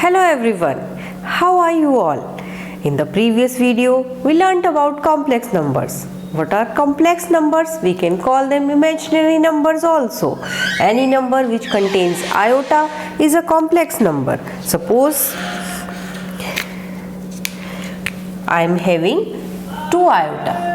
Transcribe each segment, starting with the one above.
Hello everyone, how are you all? In the previous video, we learnt about complex numbers. What are complex numbers? We can call them imaginary numbers also. Any number which contains iota is a complex number. Suppose I am having 2 iota.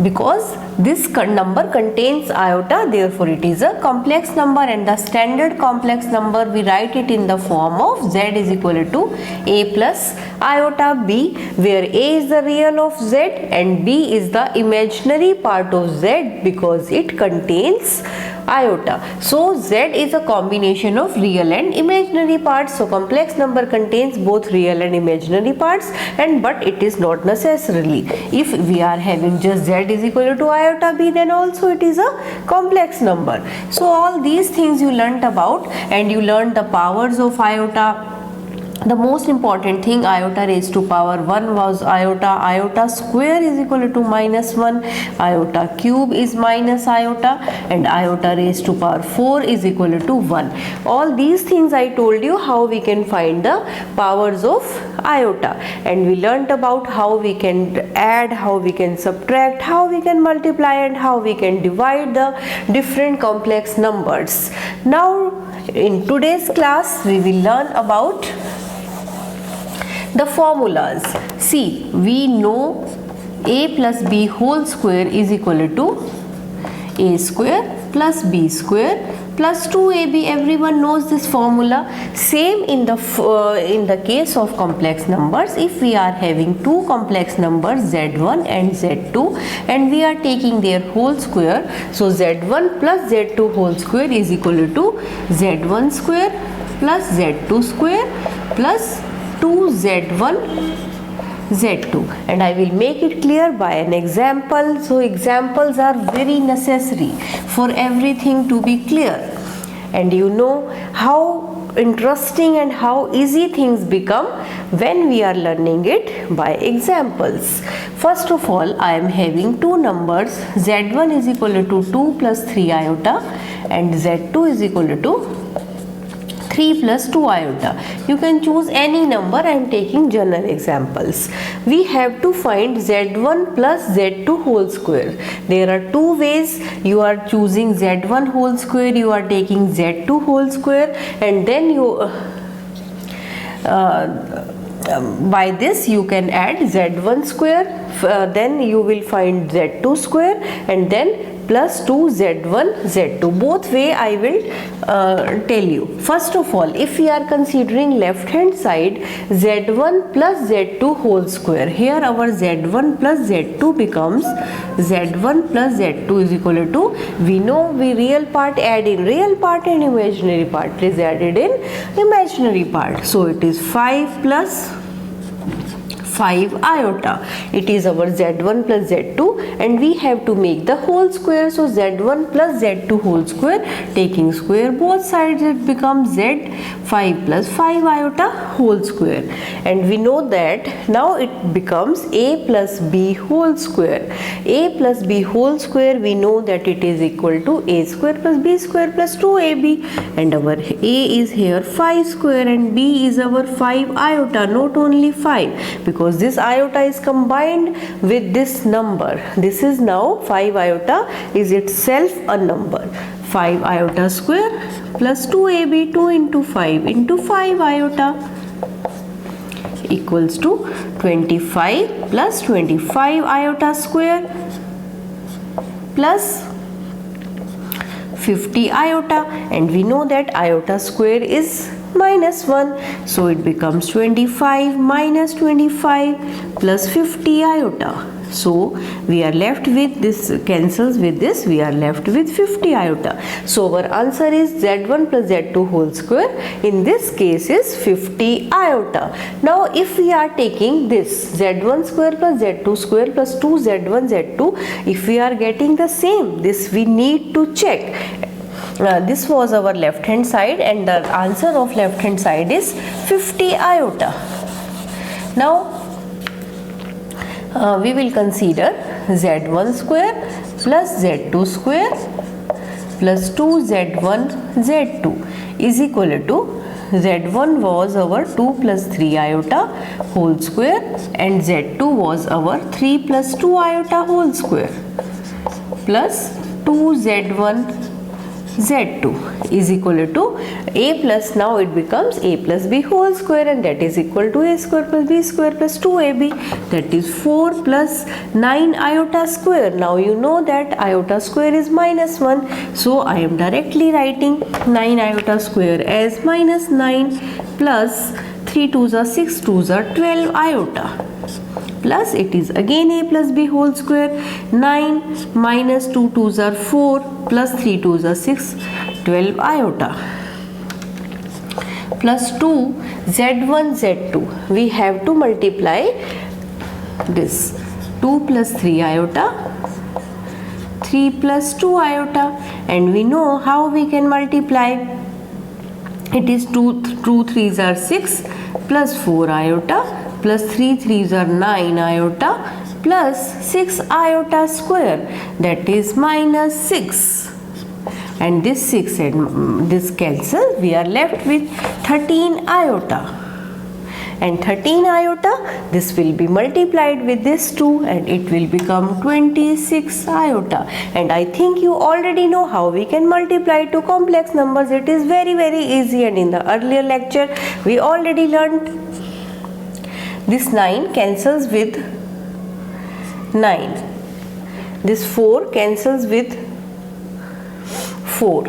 Because this number contains iota, therefore it is a complex number, and the standard complex number we write it in the form of z is equal to a plus iota b, where a is the real of z and b is the imaginary part of z because it contains iota. So z is a combination of real and imaginary parts. So complex number contains both real and imaginary parts, but it is not necessarily. If we are having just z is equal to iota b, then also it is a complex number. So all these things you learnt about, and you learnt the powers of iota. The most important thing, iota raised to power 1 was iota square is equal to minus 1, iota cube is minus iota, and iota raised to power 4 is equal to 1. All these things I told you how we can find the powers of iota, and we learnt about how we can add, how we can subtract, how we can multiply, and how we can divide the different complex numbers. Now in today's class we will learn about the formulas. See, we know a plus b whole square is equal to a square plus b square plus 2ab. Everyone knows this formula. Same in the case of complex numbers. If we are having two complex numbers z1 and z2 and we are taking their whole square, so z1 plus z2 whole square is equal to z1 square plus z2 square plus 2z1 z2, and I will make it clear by an example. So examples are very necessary for everything to be clear, and you know how interesting and how easy things become when we are learning it by examples. First of all, I am having two numbers, z1 is equal to 2 plus 3 iota and z2 is equal to 3 plus 2 iota. You can choose any number. I am taking general examples. We have to find z1 plus z2 whole square. There are two ways. You are choosing z1 whole square, you are taking z2 whole square, and then you by this you can add z1 square, then you will find z2 square, and then plus 2 z1 z2. Both way I will tell you. First of all, if we are considering left hand side, z1 plus z2 whole square, here our z1 plus z2 becomes z1 plus z2 is equal to, we know we real part add in real part and imaginary part is added in imaginary part. So it is 5 plus 5 iota. It is our z1 plus z2, and we have to make the whole square. So z1 plus z2 whole square, taking square both sides, it becomes z5 plus 5 iota whole square, and we know that now it becomes a plus b whole square. A plus b whole square, we know that it is equal to a square plus b square plus 2ab, and our a is here 5 square and b is our 5 iota, not only 5, because this iota is combined with this number. This is now 5 iota is itself a number. 5 iota square plus 2ab, 2 into 5 into 5 iota equals to 25 plus 25 iota square plus 50 iota, and we know that iota square is minus 1, so it becomes 25 minus 25 plus 50 iota. So we are left with this, cancels with this, we are left with 50 iota. So our answer is z1 plus z2 whole square, in this case is 50 iota. Now if we are taking this z1 square plus z2 square plus 2z1 z2, if we are getting the same, this we need to check. This was our left hand side, and the answer of left hand side is 50 iota. Now we will consider z1 square plus z2 square plus 2z1 z2 is equal to Z1 was our 2 plus 3 iota whole square and Z2 was our 3 plus 2 iota whole square plus 2Z1 Z2 is equal to a plus, now it becomes a plus b whole square, and that is equal to a square plus b square plus 2ab, that is 4 plus 9 iota square. Now you know that iota square is minus 1, so I am directly writing 9 iota square as minus 9 plus 3 2s are 6 2s are 12 iota, plus it is again a plus b whole square, 9 minus 2 2s are 4 plus 3 2s are 6, 12 iota, plus 2 Z1 Z2. We have to multiply this 2 plus 3 iota, 3 plus 2 iota, and we know how we can multiply. It is 2 3s are 6 plus 4 iota plus 3 3s are 9 iota plus 6 iota square, that is minus 6, and this 6 and this cancel, we are left with 13 iota, and 13 iota, this will be multiplied with this 2 and it will become 26 iota. And I think you already know how we can multiply to complex numbers. It is very easy, and in the earlier lecture we already learned. This 9 cancels with 9, this 4 cancels with 4,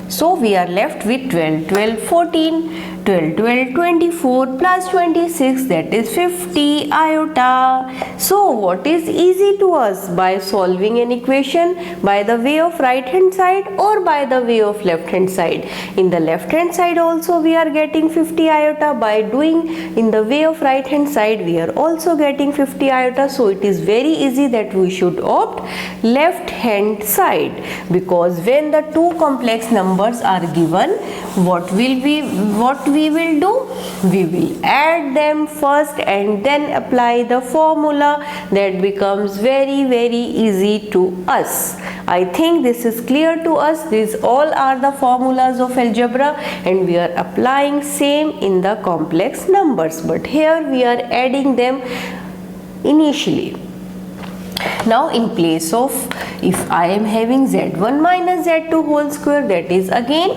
so we are left with 12 12 14, 12 12 24 plus 26, that is 50 iota. So what is easy to us? By solving an equation by the way of right hand side or by the way of left hand side. In the left hand side also we are getting 50 iota, by doing in the way of right hand side we are also getting 50 iota. So it is very easy that we should opt left hand side, because when the two complex numbers are given, what we will do? We will add them first and then apply the formula. That becomes very easy to us. I think this is clear to us. These all are the formulas of algebra, and we are applying same in the complex numbers, but here we are adding them initially. Now in place of, if I am having Z1 minus Z2 whole square, that is again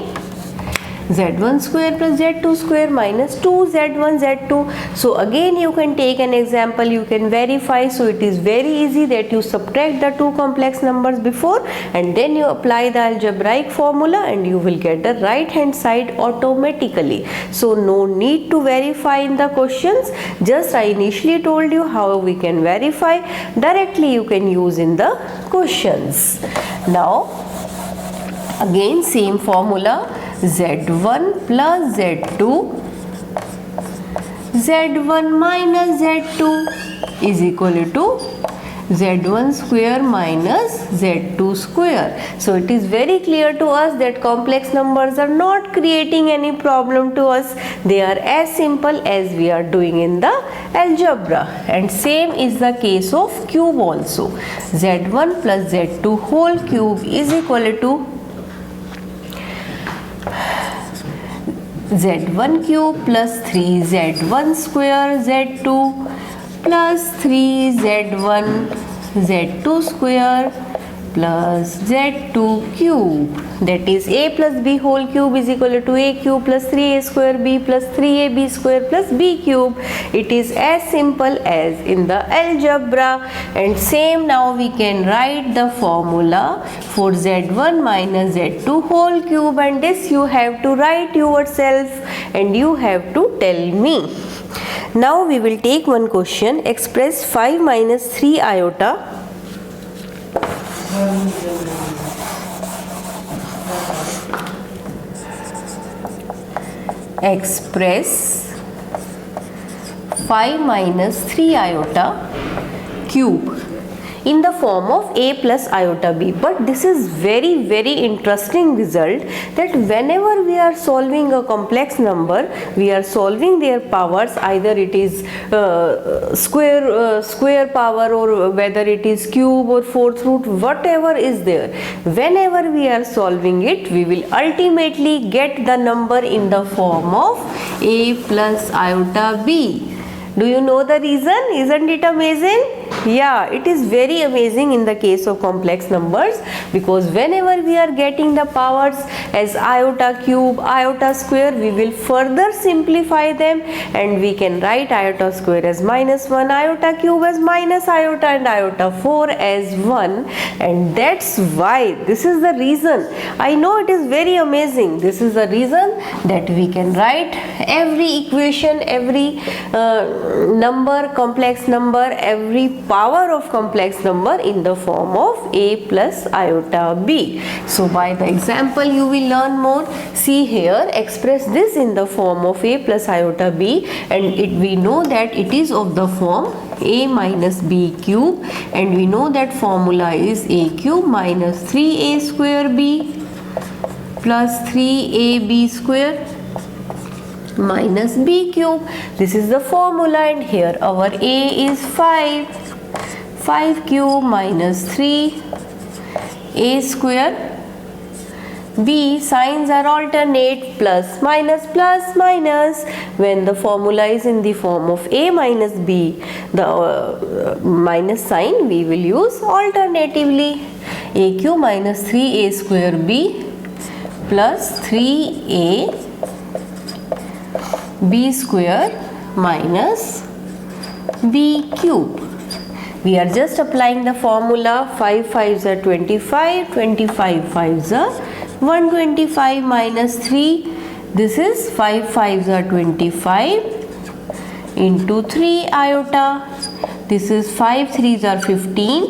Z1 square plus Z2 square minus 2 Z1 Z2. So again you can take an example, you can verify. So it is very easy that you subtract the two complex numbers before and then you apply the algebraic formula and you will get the right hand side automatically. So no need to verify in the questions. Just I initially told you how we can verify. Directly you can use in the questions. Now again same formula, Z1 plus Z2, Z1 minus Z2 is equal to Z1 square minus Z2 square. So it is very clear to us that complex numbers are not creating any problem to us. They are as simple as we are doing in the algebra, and same is the case of cube also. Z1 plus Z2 whole cube is equal to Z1 cube plus 3Z1 square Z2 plus 3Z1 Z2 square plus Z2 cube, that is a plus b whole cube is equal to a cube plus 3a square b plus 3ab square plus b cube. It is as simple as in the algebra, and same now we can write the formula for Z1 minus Z2 whole cube, and this you have to write yourself and you have to tell me. Now we will take one question. Express 5 minus 3 iota express 5 minus 3 iota cube in the form of a plus iota b. But this is very interesting result, that whenever we are solving a complex number, we are solving their powers, either it is square power, or whether it is cube or fourth root, whatever is there, whenever we are solving it, we will ultimately get the number in the form of a plus iota b. Do you know the reason? Isn't it amazing? Yeah, it is very amazing in the case of complex numbers, because whenever we are getting the powers as iota cube, iota square, we will further simplify them, and we can write iota square as -1, iota cube as minus iota, and iota 4 as 1. And that's why, this is the reason, I know it is very amazing, this is the reason that we can write every equation, every number, complex number, every power of complex number in the form of a plus iota b. So by the example you will learn more. See here, express this in the form of a plus iota b, and we know that it is of the form a minus b cube, and we know that formula is a cube minus 3a square b plus 3ab square minus b cube. This is the formula, and here our a is 5 cube minus 3 a square. B signs are alternate, plus minus plus minus. When the formula is in the form of a minus b, the minus sign we will use alternatively. A cube minus 3a square b plus 3a b square minus b cube. We are just applying the formula. 5 5s are 25, 25 5s are 125 minus 3. This is 5 5s are 25 into 3 iota. This is 5 3s are 15.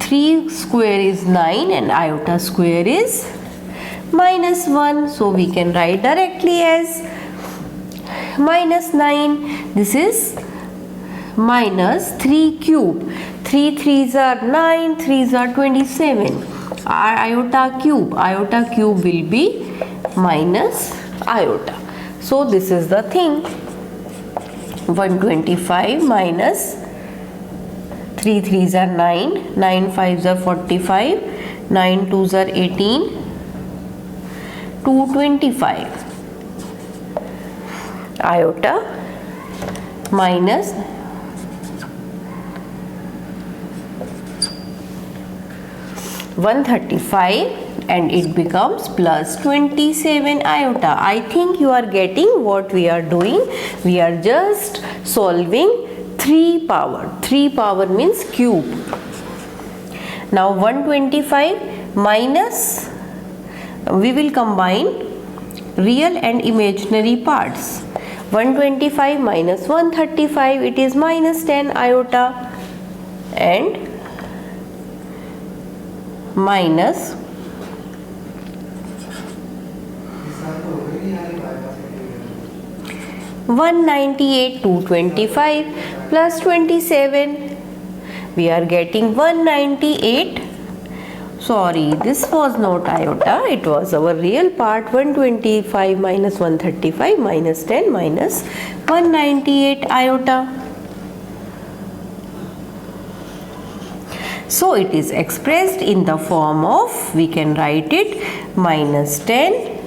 3 square is 9, and iota square is -1. So we can write directly as -9. This is minus 3 cube. 3 3s are 9, 3s are 27. Our iota cube will be minus iota. So this is the thing. 125 minus 3 3s are 9, 9 5s are 45, 9 2s are 18, 225 iota minus 135, and it becomes plus 27 iota. I think you are getting what we are doing. We are just solving 3 power. 3 power means cube. Now 125 minus, we will combine real and imaginary parts. 125 minus 135, it is minus 10 iota, and minus 198, 225 plus 27, we are getting 198. Sorry, this was not iota, it was our real part. 125 minus 135 minus 10 minus 198 iota. So it is expressed in the form of, we can write it minus 10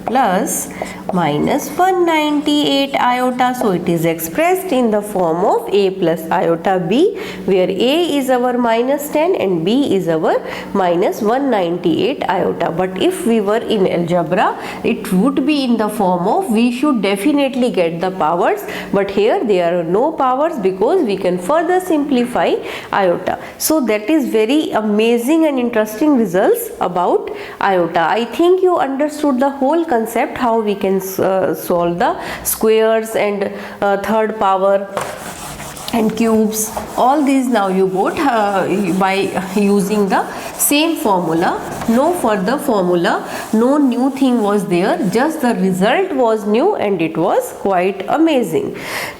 plus minus 198 iota. So it is expressed in the form of a plus iota b, where a is our minus 10 and b is our minus 198 iota. But if we were in algebra, it would be in the form of, we should definitely get the powers, but here there are no powers because we can further simplify iota. So that is very amazing and interesting results about iota. I think you understood the whole concept, how we can solve the squares and third power and cubes. All these now you got by using the same formula. No further formula, no new thing was there, just the result was new and it was quite amazing.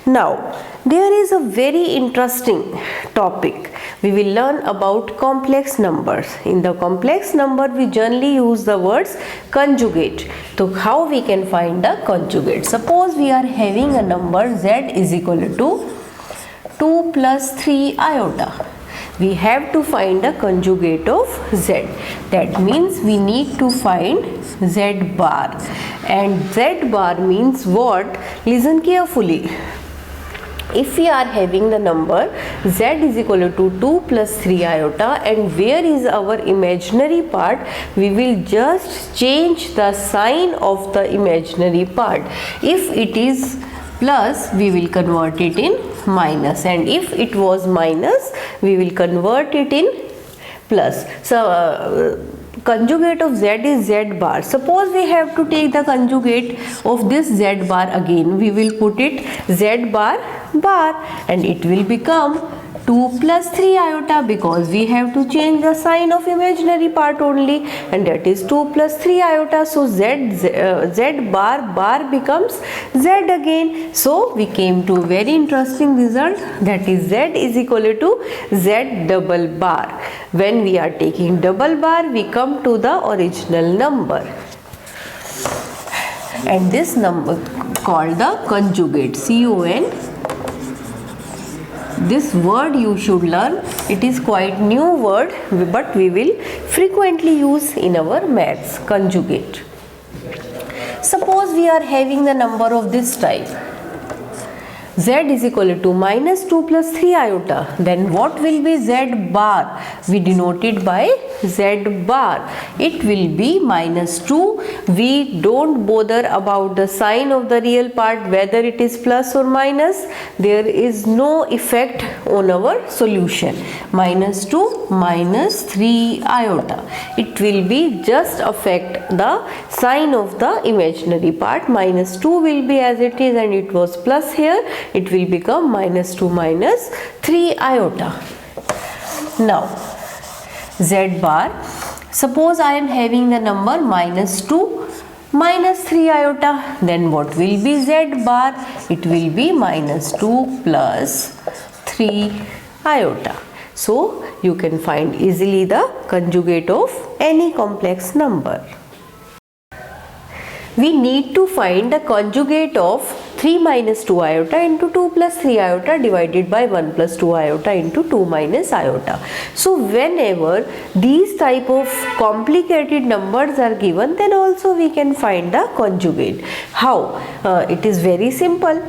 Now there is a very interesting topic we will learn about complex numbers. In the complex number we generally use the words conjugate. So how we can find the conjugate? Suppose we are having a number z is equal to 2 plus 3 iota. We have to find the conjugate of z. That means we need to find z bar, and z bar means what? Listen carefully. If we are having the number z is equal to 2 plus 3 iota, and where is our imaginary part, we will just change the sign of the imaginary part. If it is plus, we will convert it in minus, and if it was minus, we will convert it in plus. So conjugate of z is z bar. Suppose we have to take the conjugate of this z bar again, we will put it z bar bar, and it will become 2 plus 3 iota, because we have to change the sign of imaginary part only, and that is 2 plus 3 iota. So z bar bar becomes z again. So we came to a very interesting result, that is z is equal to z double bar. When we are taking double bar, we come to the original number, and this number called the conjugate, CON. This word you should learn. It is quite new word, but we will frequently use in our maths. Conjugate. Suppose we are having the number of this type, z is equal to minus 2 plus 3 iota, then what will be z bar? We denote it by z bar. It will be minus 2. We don't bother about the sign of the real part, whether it is plus or minus. There is no effect on our solution. Minus 2 minus 3 iota. It will be just affect the sign of the imaginary part. Minus 2 will be as it is, and it was plus here. It will become minus 2 minus 3 iota. Now z bar, suppose I am having the number minus 2 minus 3 iota, then what will be z bar? It will be minus 2 plus 3 iota. So you can find easily the conjugate of any complex number. We need to find the conjugate of 3 minus 2 iota into 2 plus 3 iota divided by 1 plus 2 iota into 2 minus iota. So whenever these type of complicated numbers are given, then also we can find the conjugate. How? It is very simple.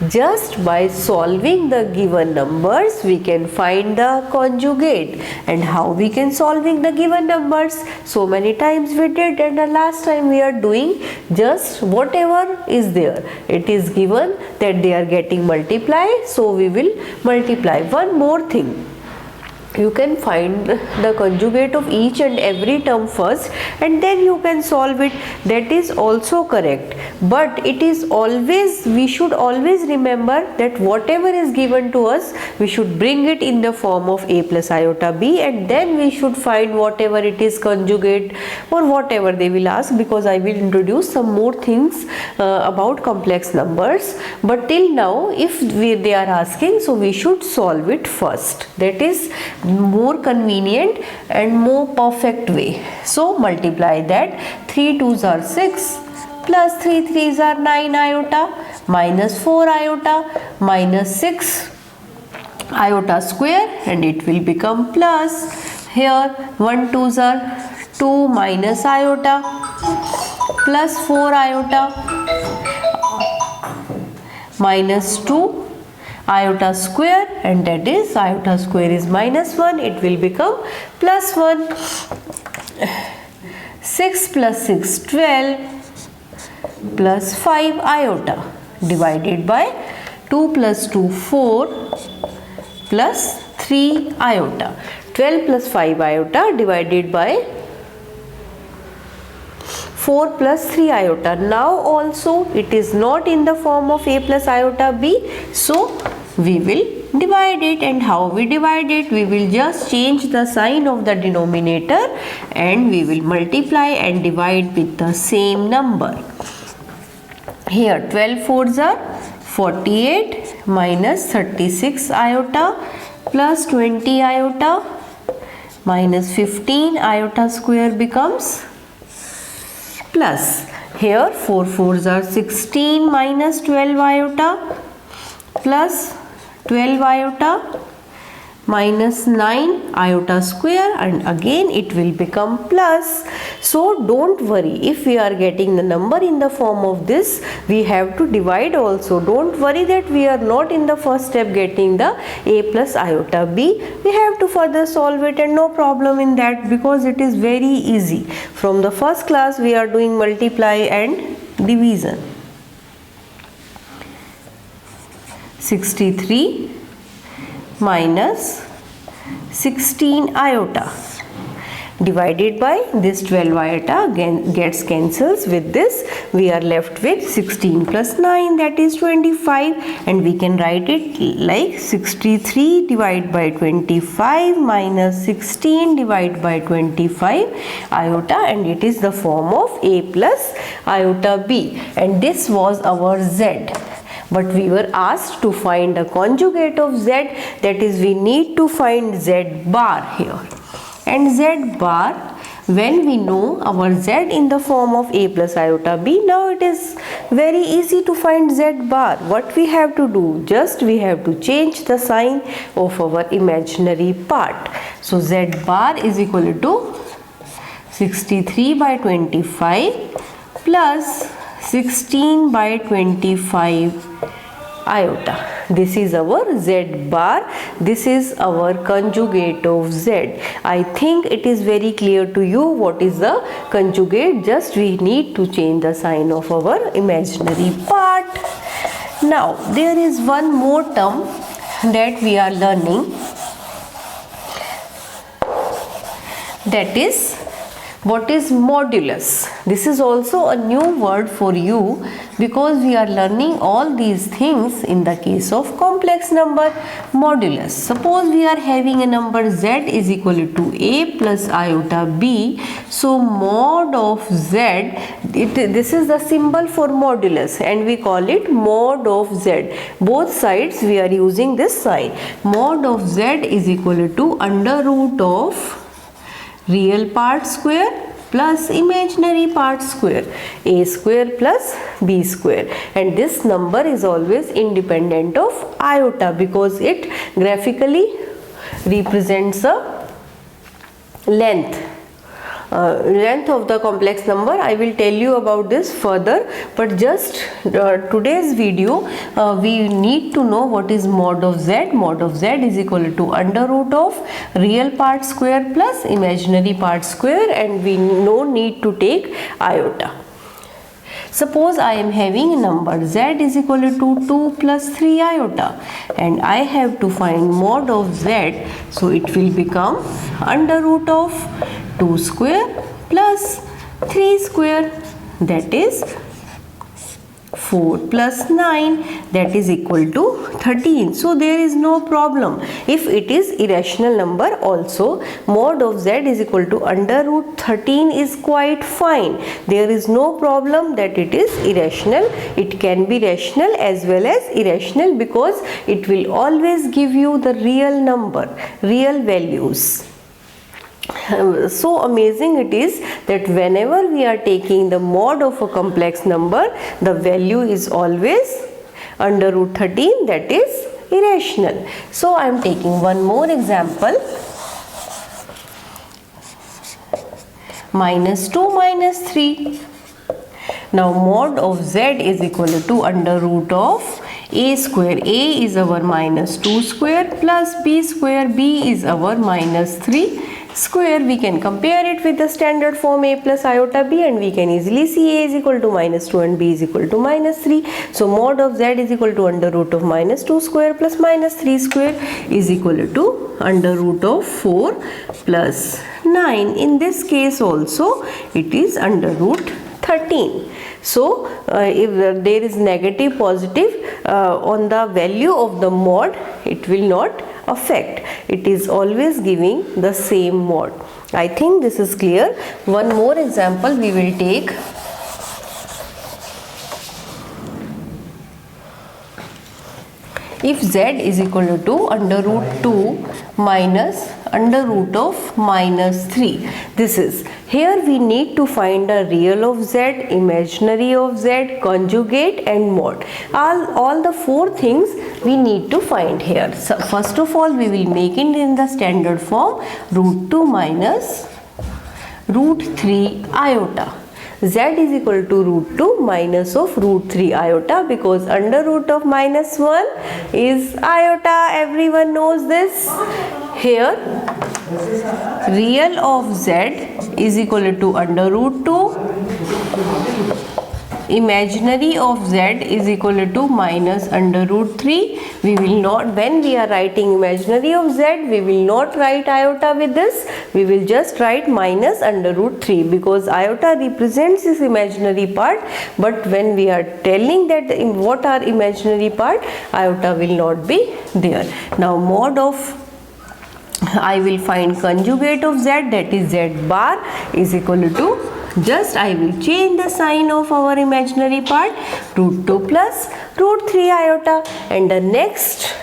Just by solving the given numbers, we can find the conjugate. And how we can solving the given numbers? So many times we did, and the last time we are doing just whatever is there. It is given that they are getting multiplied, so we will multiply. One more thing, you can find the conjugate of each and every term first, and then you can solve it. That is also correct, but it is always, we should always remember that whatever is given to us, we should bring it in the form of a plus iota b, and then we should find whatever it is conjugate or whatever they will ask, because I will introduce some more things about complex numbers. But till now, if they are asking, so we should solve it first. That is more convenient and more perfect way. So multiply that. 3 2s are 6 plus 3 3s are 9 iota minus 4 iota minus 6 iota square, and it will become plus. Here 1 2s are 2 minus iota plus 4 iota minus 2 iota square, and that is iota square is minus 1, it will become plus 1. 6 plus 6 12 plus 5 iota divided by 2 plus 2 4 plus 3 iota. 12 plus 5 iota divided by 4 plus 3 iota. Now also it is not in the form of a plus iota b, so we will divide it. And how we divide it? We will just change the sign of the denominator and we will multiply and divide with the same number. Here 12 fours are 48 minus 36 iota plus 20 iota minus 15 iota square becomes plus. Here 4 fours are 16 minus 12 iota plus 12 iota minus 9 iota square, and again it will become plus. So don't worry, if we are getting the number in the form of this, we have to divide also. Don't worry that we are not in the first step getting the a plus iota b. We have to further solve it, and no problem in that because it is very easy. From the first class we are doing multiply and division. 63 minus 16 iota divided by this 12 iota again gets cancels with this. We are left with 16 plus 9, that is 25, and we can write it like 63 divided by 25 minus 16 divided by 25 iota, and it is the form of a plus iota b, and this was our z. But we were asked to find the conjugate of z, that is we need to find z bar here. And z bar, when we know our z in the form of a plus iota b, now it is very easy to find z bar. What we have to do? Just we have to change the sign of our imaginary part. So z bar is equal to 63 by 25 plus 16 by 25 iota. This is our z bar. This is our conjugate of z. I think it is very clear to you what is the conjugate. Just we need to change the sign of our imaginary part. Now there is one more term that we are learning, that is what is modulus. This is also a new word for you because we are learning all these things in the case of complex number. Modulus. Suppose we are having a number z is equal to a plus iota b. So mod of z, this is the symbol for modulus, and we call it mod of z. Both sides we are using this sign. Mod of z is equal to under root of real part square plus imaginary part square, a square plus b square, and this number is always independent of iota because it graphically represents a length of the complex number. I will tell you about this further, but just today's video we need to know what is mod of z. Mod of z is equal to under root of real part square plus imaginary part square, and we no need to take iota. Suppose I am having a number z is equal to 2 plus 3 iota, and I have to find mod of z, so it will become under root of 2 square plus 3 square, that is 4 plus 9, that is equal to 13. So there is no problem if it is irrational number also. Mod of z is equal to under root 13 is quite fine. There is no problem that it is irrational. It can be rational as well as irrational because it will always give you the real number, real values. So amazing it is that whenever we are taking the mod of a complex number, the value is always under root 13, that is irrational. So I am taking one more example. Minus 2 minus 3. Now mod of z is equal to under root of a square. A is our minus 2 square plus b square. B is our minus 3 square. We can compare it with the standard form a plus iota b, and we can easily see a is equal to minus 2 and b is equal to minus 3. So mod of z is equal to under root of minus 2 square plus minus 3 square is equal to under root of 4 plus 9. In this case also it is under root 13. So if there is negative positive on the value of the mod, it will not affect. It is always giving the same mod. I think this is clear. One more example we will take. if z is equal to under root 2 minus under root of minus 3, this is, here we need to find the real of z, imaginary of z, conjugate and mod. All the four things we need to find here. So first of all we will make it in the standard form, root 2 minus root 3 iota. Z is equal to root 2 minus of root 3 iota, because under root of minus 1 is iota, everyone knows this. Here real of z is equal to under root 2, imaginary of z is equal to minus under root 3. We will not, when we are writing imaginary of z, we will not write iota with this, we will just write minus under root 3, because iota represents this imaginary part, but when we are telling that what are imaginary part, iota will not be there. Now mod of, I will find conjugate of z, that is z bar is equal to, just I will change the sign of our imaginary part, root 2 plus root 3 iota, and the next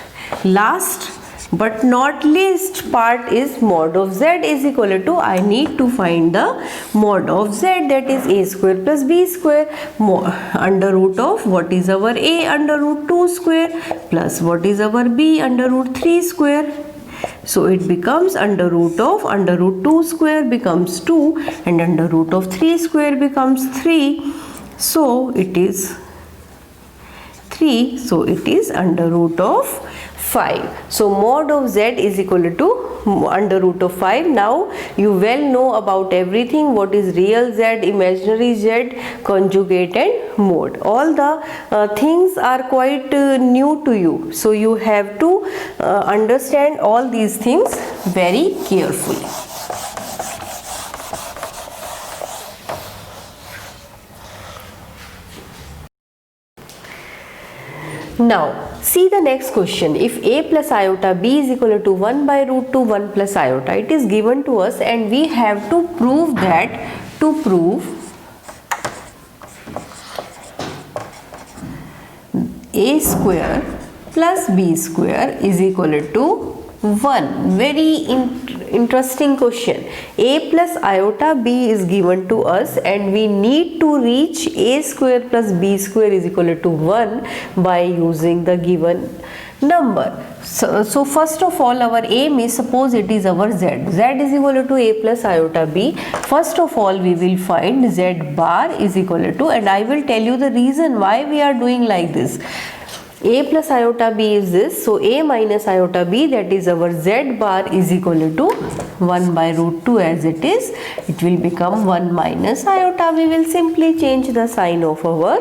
last but not least part is mod of z is equal to, I need to find the mod of z, that is a square plus b square, under root of what is our a under root 2 square plus what is our b under root 3 square. So it becomes under root 2 square becomes 2 and under root of 3 square becomes 3. So it is 3. So it is under root of 5. So mod of z is equal to under root of 5. Now you well know about everything, what is real z, imaginary z, conjugate and mod. All the things are quite new to you. So you have to understand all these things very carefully. Now see the next question. If a plus iota b is equal to 1 by root 2 1 plus iota, it is given to us and we have to prove that, to prove a square plus b square is equal to 1. Very interesting question. A plus iota b is given to us and we need to reach a square plus b square is equal to 1 by using the given number. So first of all our aim is, suppose it is our z is equal to a plus iota b. First of all we will find z bar is equal to, and I will tell you the reason why we are doing like this. A plus iota b is this, so a minus iota b, that is our z bar is equal to 1 by root 2 as it is. It will become 1 minus iota. We will simply change the sign of our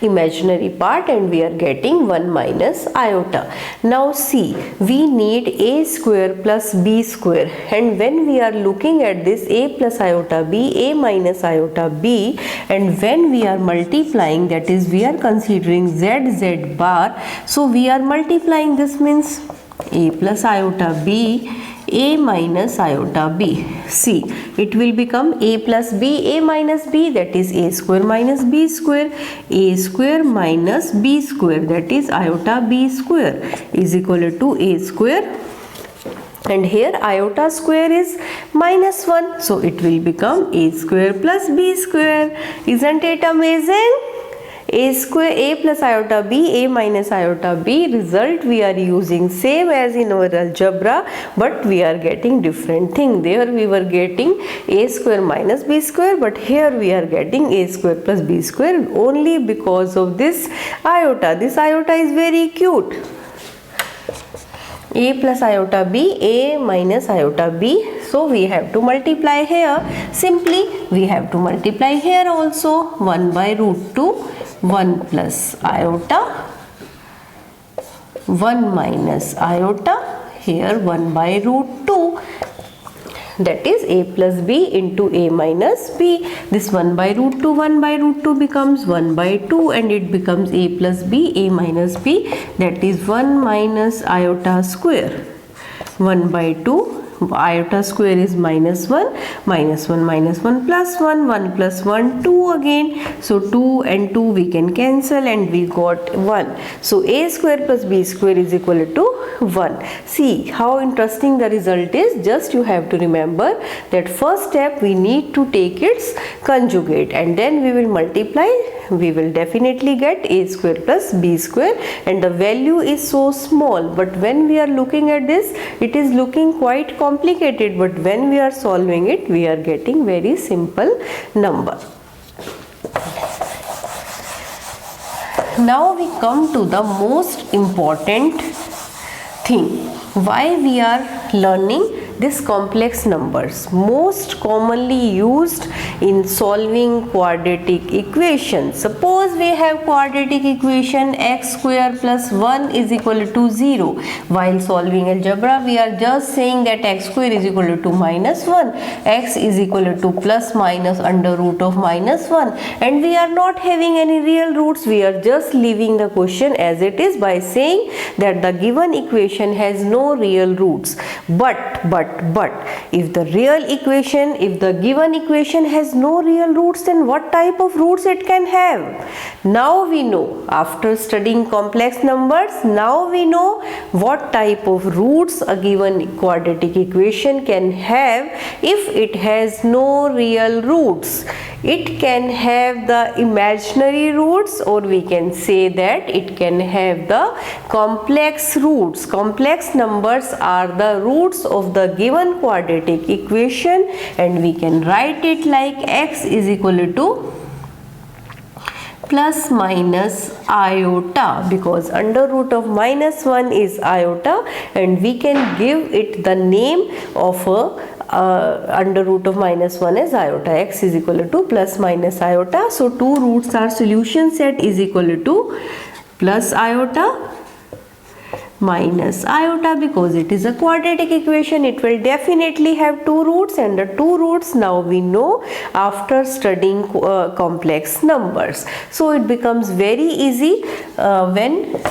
imaginary part and we are getting 1 minus iota. Now see, we need a square plus b square, and when we are looking at this a plus iota b, a minus iota b, and when we are multiplying, that is we are considering z bar, so we are multiplying, this means a plus iota b, a minus iota b. See, it will become a plus b, a minus b, that is a square minus b square, a square minus b square, that is iota b square is equal to a square, and here iota square is minus 1, so it will become a square plus b square. Isn't it amazing? A square, a plus iota b, a minus iota b, result we are using same as in our algebra, but we are getting different thing. There we were getting a square minus b square, but here we are getting a square plus b square only because of this iota. This iota is very cute. A plus iota b, a minus iota b, so we have to multiply here. Simply we have to multiply here also, 1 by root 2 1 plus iota, 1 minus iota, here 1 by root 2, that is a plus b into a minus b. This 1 by root 2 becomes 1 by 2 and it becomes a plus b, a minus b, that is 1 minus iota square. 1 by 2 iota square is minus 1, minus 1 minus 1 plus 1, 1 plus 1 2 again, so 2 and 2 we can cancel and we got 1. So a square plus b square is equal to 1. See how interesting the result is. Just you have to remember that first step we need to take its conjugate and then we will multiply. We will definitely get a square plus b square, and the value is so small, but when we are looking at this it is looking quite complicated, but when we are solving it we are getting very simple number. Now we come to the most important thing, why we are learning this complex numbers. Most commonly used in solving quadratic equations. Suppose we have quadratic equation x square plus 1 is equal to 0. While solving algebra we are just saying that x square is equal to minus 1, x is equal to plus minus under root of minus 1, and we are not having any real roots. We are just leaving the question as it is by saying that the given equation has no real roots. But if the given equation has no real roots, then what type of roots it can have? Now we know, after studying complex numbers, now we know what type of roots a given quadratic equation can have if it has no real roots. It can have the imaginary roots, or we can say that it can have the complex roots. Complex numbers are the roots of the given quadratic equation, and we can write it like x is equal to plus minus iota, because under root of minus 1 is iota, and we can give it the name of a under root of minus 1 is iota. X is equal to plus minus iota. So two roots are solution set is equal to plus iota minus iota. Because it is a quadratic equation, it will definitely have two roots, and the two roots now we know after studying complex numbers. So it becomes very easy when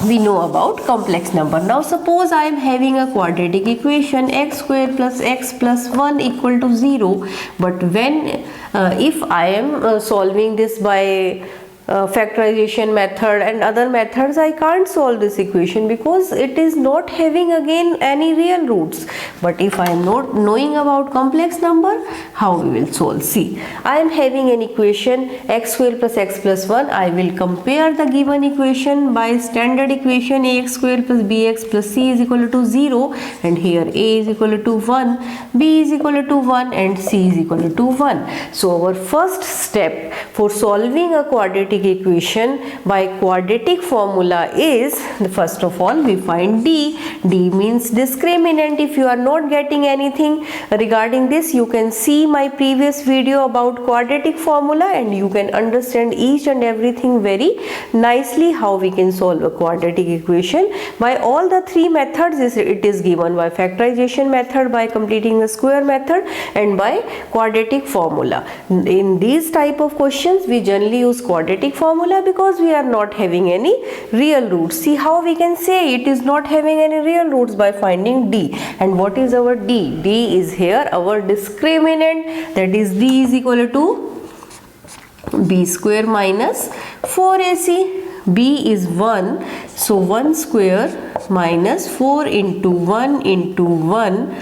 we know about complex number. Now suppose I am having a quadratic equation x square plus x plus 1 equal to 0, but when if I am solving this by factorization method and other methods, I can't solve this equation because it is not having again any real roots. But if I am not knowing about complex number, how we will solve? See, I am having an equation x square plus x plus 1. I will compare the given equation by standard equation ax square plus bx plus c is equal to 0, and here a is equal to 1, b is equal to 1, and c is equal to 1. So our first step for solving a quadratic equation by quadratic formula is, first of all we find d. D means discriminant. If you are not getting anything regarding this, you can see my previous video about quadratic formula and you can understand each and everything very nicely, how we can solve a quadratic equation by all the three methods. It is given by factorization method, by completing the square method, and by quadratic formula. In these type of questions we generally use quadratic formula because we are not having any real roots. See how we can say it is not having any real roots by finding d. And what is our d? D is here our discriminant, that is d is equal to b square minus 4ac. b is 1, so 1 square minus 4 into 1 into 1,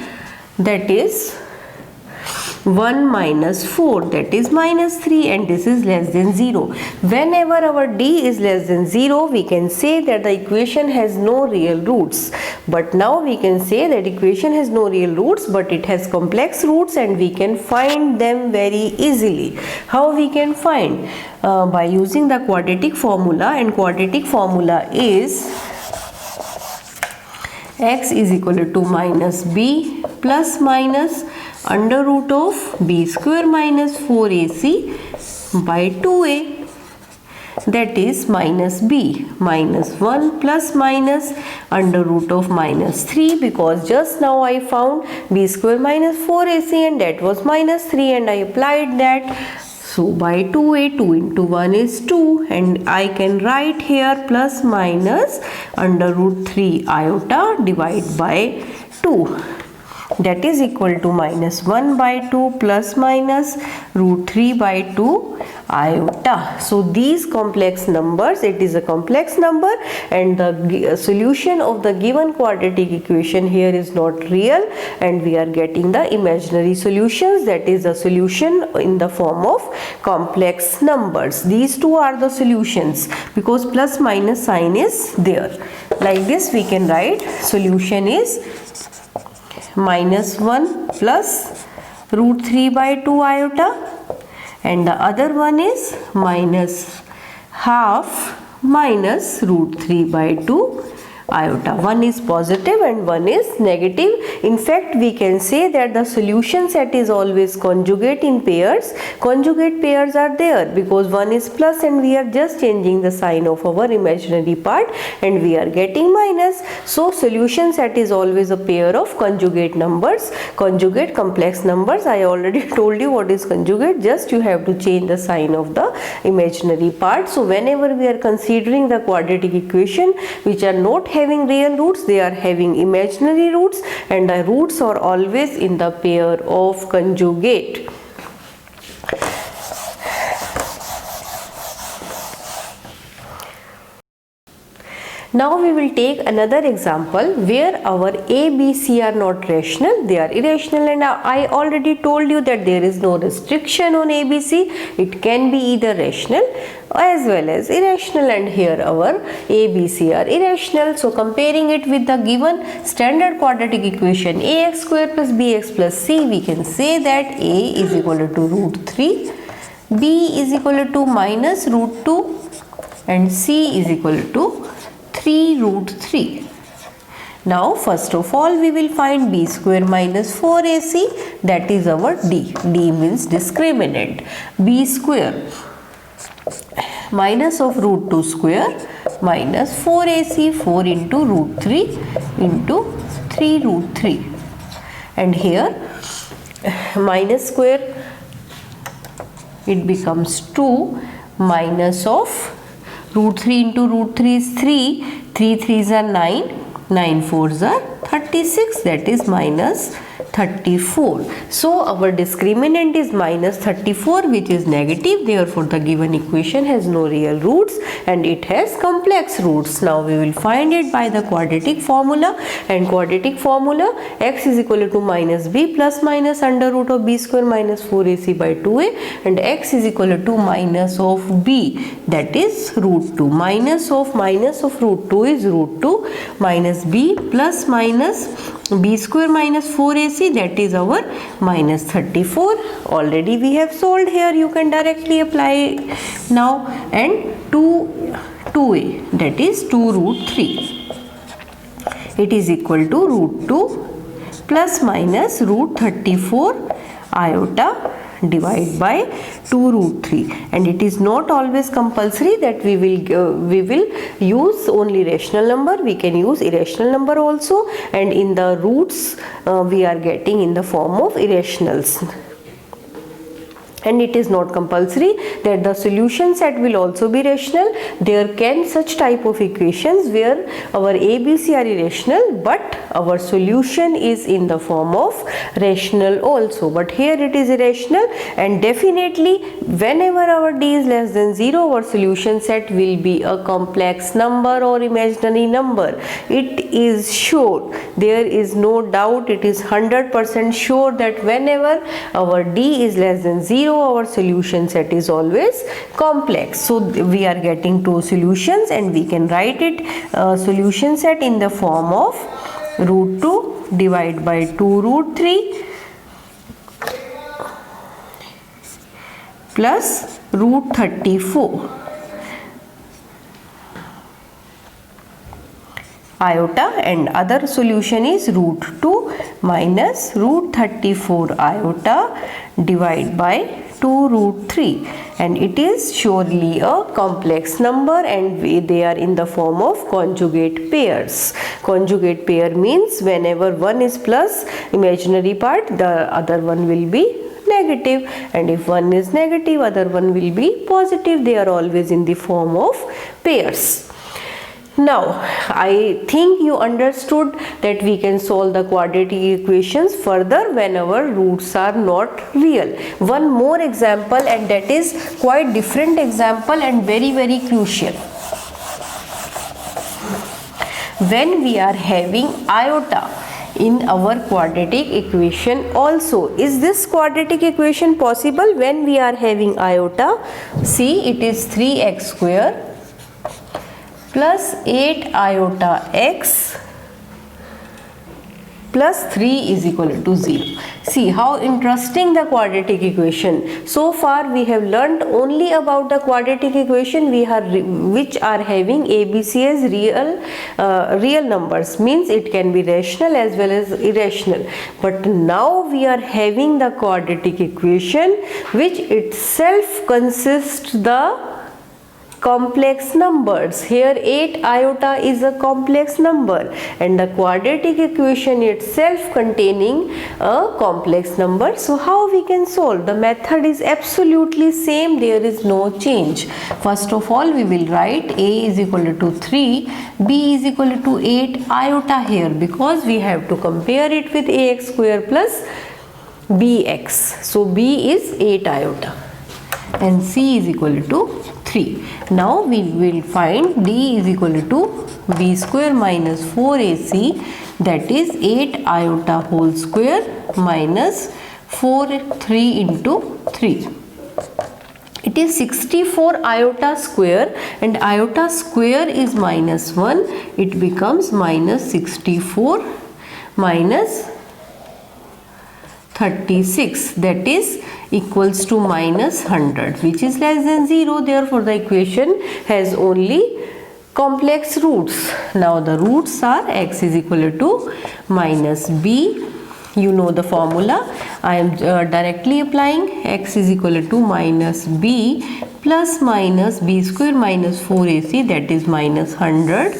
that is 1 minus 4, that is minus 3, and this is less than 0. Whenever our d is less than 0, we can say that the equation has no real roots. But now we can say that equation has no real roots, but it has complex roots, and we can find them very easily. How we can find? By using the quadratic formula, and quadratic formula is x is equal to minus b plus minus under root of b square minus 4ac by 2a, that is minus b minus 1 plus minus under root of minus 3, because just now I found b square minus 4ac and that was minus 3 and I applied that. So by 2a, 2 into 1 is 2, and I can write here plus minus under root 3 iota divide by 2. That is equal to minus 1 by 2 plus minus root 3 by 2 iota. So these complex numbers, it is a complex number, and the solution of the given quadratic equation here is not real, and we are getting the imaginary solutions, that is a solution in the form of complex numbers. These two are the solutions because plus minus sign is there. Like this we can write solution is minus 1 plus root 3 by 2 iota, and the other one is minus half minus root 3 by 2 iota. One is positive and one is negative. In fact, we can say that the solution set is always conjugate in pairs. Conjugate pairs are there because one is plus and we are just changing the sign of our imaginary part and we are getting minus. So solution set is always a pair of conjugate numbers, conjugate complex numbers. I already told you what is conjugate, just you have to change the sign of the imaginary part. So whenever we are considering the quadratic equation which are not having real roots, they are having imaginary roots, and the roots are always in the pair of conjugate. Now we will take another example where our a, b, c are not rational, they are irrational, and I already told you that there is no restriction on a, b, c. It can be either rational as well as irrational, and here our a, b, c are irrational. So comparing it with the given standard quadratic equation ax square plus bx plus c, we can say that a is equal to root 3, b is equal to minus root 2, and c is equal to 3 root 3. Now first of all we will find b square minus 4ac, that is our d. D means discriminant. B square minus of root 2 square minus 4ac, 4 into root 3 into 3 root 3. And here minus square, it becomes 2 minus of root 3 into root 3 is 3, 3 3s are 9, 9 4s are 36, that is minus 34. So our discriminant is minus 34, which is negative, therefore the given equation has no real roots and it has complex roots. Now we will find it by the quadratic formula, and quadratic formula x is equal to minus b plus minus under root of b square minus 4ac by 2a, and x is equal to minus of b, that is root 2. Minus of root 2 is root 2 minus b plus minus b square minus 4ac, that is our minus 34. Already we have solved here, you can directly apply now, and 2a, that is 2 root 3. It is equal to root 2 plus minus root 34 iota divide by 2 root 3, and it is not always compulsory that we will use only rational number, we can use irrational number also, and in the roots we are getting in the form of irrationals. And it is not compulsory that the solution set will also be rational. There can such type of equations where our a, b, c are irrational but our solution is in the form of rational also. But here it is irrational, and definitely whenever our d is less than 0, our solution set will be a complex number or imaginary number. It is sure, there is no doubt, it is 100% sure that whenever our d is less than 0, our solution set is always complex. So we are getting two solutions, and we can write it solution set in the form of root 2 divided by 2 root 3 plus root 34 iota, and other solution is root 2 minus root 34 iota divided by 2 root 3, and it is surely a complex number, and they are in the form of conjugate pairs. Conjugate pair means whenever one is plus imaginary part, the other one will be negative, and if one is negative, other one will be positive. They are always in the form of pairs. Now, I think you understood that we can solve the quadratic equations further when our roots are not real. One more example, and that is quite different example and very, very crucial. When we are having iota in our quadratic equation also, is this quadratic equation possible when we are having iota? See, it is 3x square plus 8 iota x plus 3 is equal to 0. See how interesting the quadratic equation. So far we have learnt only about the quadratic equation which are having ABC as real numbers, means it can be rational as well as irrational. But now we are having the quadratic equation which itself consists the complex numbers. Here 8 iota is a complex number, and the quadratic equation itself containing a complex number. So how we can solve? The method is absolutely same, there is no change. First of all, we will write a is equal to 3, b is equal to 8 iota here, because we have to compare it with ax square plus bx. So b is 8 iota and c is equal to 3. Now we will find d is equal to b square minus 4ac, that is 8 iota whole square minus 3 into 3. It is 64 iota square, and iota square is minus 1. It becomes minus 64 minus 36, that is equals to minus 100, which is less than 0. Therefore the equation has only complex roots. Now the roots are x is equal to minus b. You know the formula. I am directly applying. X is equal to minus b plus minus b square minus 4ac, that is minus 100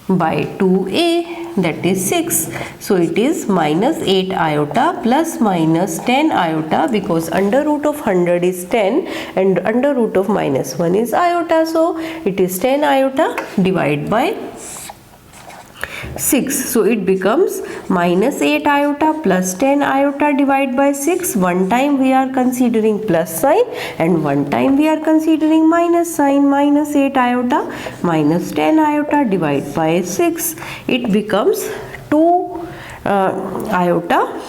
by 2a, that is 6. So it is minus 8 iota plus minus 10 iota, because under root of 100 is 10 and under root of minus 1 is iota. So it is 10 iota divided by 6. So it becomes minus 8 iota plus 10 iota divided by 6. One time we are considering plus sign and one time we are considering minus sign. Minus 8 iota minus 10 iota divided by 6. It becomes 2 iota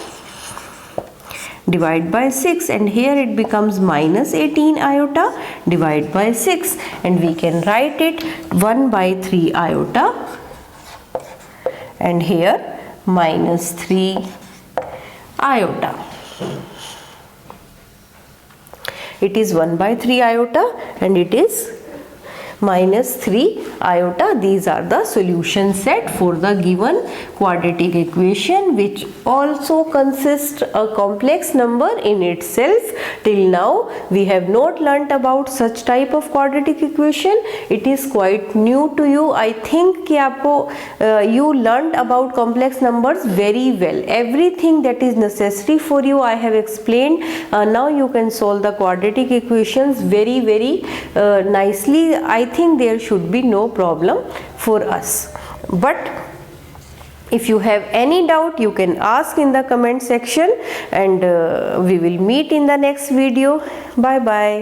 divided by 6, and here it becomes minus 18 iota divided by 6, and we can write it 1 by 3 iota. And here minus 3 iota. It is 1 by 3 iota and it is minus 3 iota. These are the solution set for the given quadratic equation, which also consists a complex number in itself. Till now we have not learnt about such type of quadratic equation. It is quite new to you. I think कि आपको you learnt about complex numbers very well. Everything that is necessary for you I have explained. Now you can solve the quadratic equations very nicely. I think there should be no problem for us. But if you have any doubt, you can ask in the comment section, and we will meet in the next video. Bye bye.